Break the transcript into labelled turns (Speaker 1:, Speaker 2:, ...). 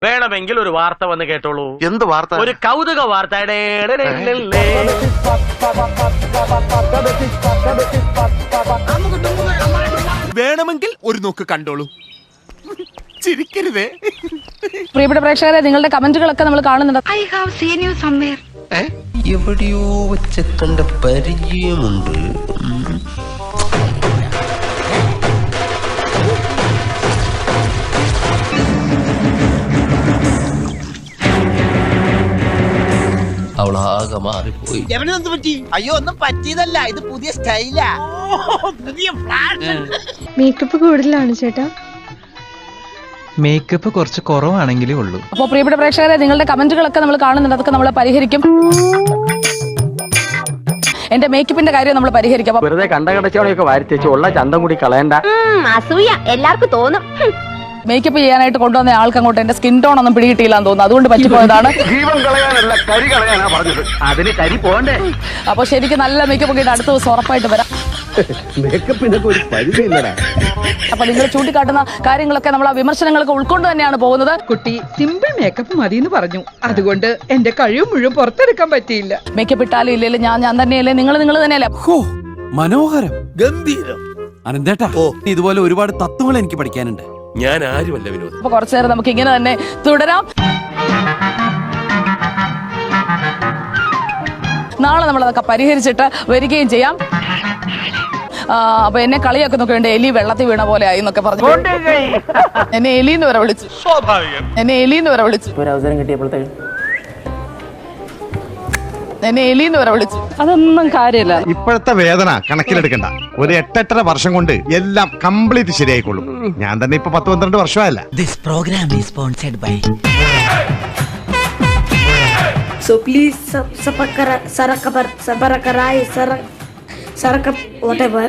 Speaker 1: വേണമെങ്കിൽ ഒരു വാർത്ത വന്ന് കേട്ടോളൂ.
Speaker 2: എന്ത് വാർത്ത?
Speaker 1: ഒരു കൗതുക വാർത്ത.
Speaker 3: വേണമെങ്കിൽ ഒരു നോക്ക് കണ്ടോളൂ. ചിരിക്കരുതേ.
Speaker 4: പ്രിയപ്പെട്ട പ്രേക്ഷകരെ, നിങ്ങളുടെ കമന്റുകളൊക്കെ നമ്മൾ കാണുന്നുണ്ട്.
Speaker 5: I have seen you somewhere.
Speaker 6: എവിടെയോ വെച്ച് കണ്ട പരിചയമുണ്ട്. അവളാകെ മാറിപ്പോയി.
Speaker 7: അയ്യോ, ഒന്നും പറ്റിയതല്ല, ഇത് പുതിയ സ്റ്റൈലാ.
Speaker 5: മേക്കപ്പ് കൂടുതലാണ് ചേട്ടാ.
Speaker 8: മേക്കപ്പ് കുറച്ച് കുറവാണെങ്കിലേ ഉള്ളൂ.
Speaker 4: അപ്പോൾ പ്രിയപ്പെട്ട പ്രേക്ഷകരെ, നിങ്ങളുടെ കമന്റുകളൊക്കെ നമ്മൾ കാണുന്നുണ്ട്. അതൊക്കെ നമ്മൾ പരിഹരിക്കും. എന്റെ മേക്കപ്പിന്റെ കാര്യം നമ്മൾ പരിഹരിക്കും.
Speaker 1: വെറുതെ കണ്ടകടച്ചവണയൊക്കെ വാരിത്തേച്ച് ഉള്ള ചന്തം കൂടി കളയണ്ട.
Speaker 5: അസൂയ എല്ലാവർക്കും തോന്നും.
Speaker 4: മേക്കപ്പ് ചെയ്യാനായിട്ട് കൊണ്ടുവന്ന ആൾക്ക് അങ്ങോട്ട് എന്റെ സ്കിൻ ടോൺ ഒന്നും പിടികിട്ടിയില്ലാന്ന് തോന്നുന്നു. അതുകൊണ്ട് പറ്റിപ്പോയതാണ്.
Speaker 2: ജീവൻ കളയാനല്ല, കരി കളയാനാ പറഞ്ഞത്.
Speaker 1: അതിന് കരി പോണ്ടേ?
Speaker 4: അപ്പൊ ശരിക്കും നല്ല മേക്കപ്പ് ഒക്കെ അടുത്ത ദിവസം ഉറപ്പായിട്ട് വരാം.
Speaker 2: മേക്കപ്പിനൊക്കെ ഒരു പരിധിയില്ലടാ.
Speaker 4: അപ്പൊ നിങ്ങൾ ചൂണ്ടിക്കാട്ടുന്ന കാര്യങ്ങളൊക്കെ നമ്മൾ ആ വിമർശനങ്ങളൊക്കെ ഉൾക്കൊണ്ട് തന്നെയാണ് പോകുന്നത്.
Speaker 9: കുട്ടി സിമ്പിൾ മേക്കപ്പ് മതി എന്ന് പറഞ്ഞു. അതുകൊണ്ട് എന്റെ കഴിവ് മുഴുവൻ പുറത്തെടുക്കാൻ പറ്റിയില്ല. മേക്കപ്പ് ഇട്ടാലും ഇല്ലല്ലോ, ഞാൻ തന്നെയല്ലേ, നിങ്ങൾ തന്നെയല്ലേ.
Speaker 3: മനോഹരം, ഗംഭീരം. അനന്തേട്ടാ, ഇതുപോലെ ഒരുപാട് തത്വങ്ങൾ എനിക്ക് പഠിക്കാനുണ്ട്. ഞാൻ ആരുമല്ല വിനോദ്.
Speaker 4: അപ്പൊ കുറച്ചു നേരം നമുക്ക് ഇങ്ങനെ തന്നെ തുടരാം. നാളെ നമ്മളതൊക്കെ പരിഹരിച്ചിട്ട് വരികയും ചെയ്യാം. അപ്പൊ എന്നെ കളിയൊക്കെ നോക്കേണ്ട, എലി വെള്ളത്തിൽ വീണ പോലെ ആയി എന്നൊക്കെ പറഞ്ഞു. എന്നെ എലിന്ന് വരെ വിളിച്ചു.
Speaker 1: ഒരു അവസരം കിട്ടിയപ്പോഴത്തേക്ക്
Speaker 4: എന്നെ എലിന്ന് വരെ വിളിച്ചു. അതൊന്നും കാര്യമില്ല.
Speaker 10: ഇപ്പോഴത്തെ വേദന കണക്കിലെടുക്കണ്ട. ഒരു 8-8.5 വർഷം കൊണ്ട് എല്ലാം കംപ്ലീറ്റ് ശരിയായിക്കൊള്ളും. ഞാൻ തന്നെ ഇപ്പൊ 10-12 വർഷമായല്ല.
Speaker 7: This program is sponsored by.
Speaker 5: So please subscribe, whatever.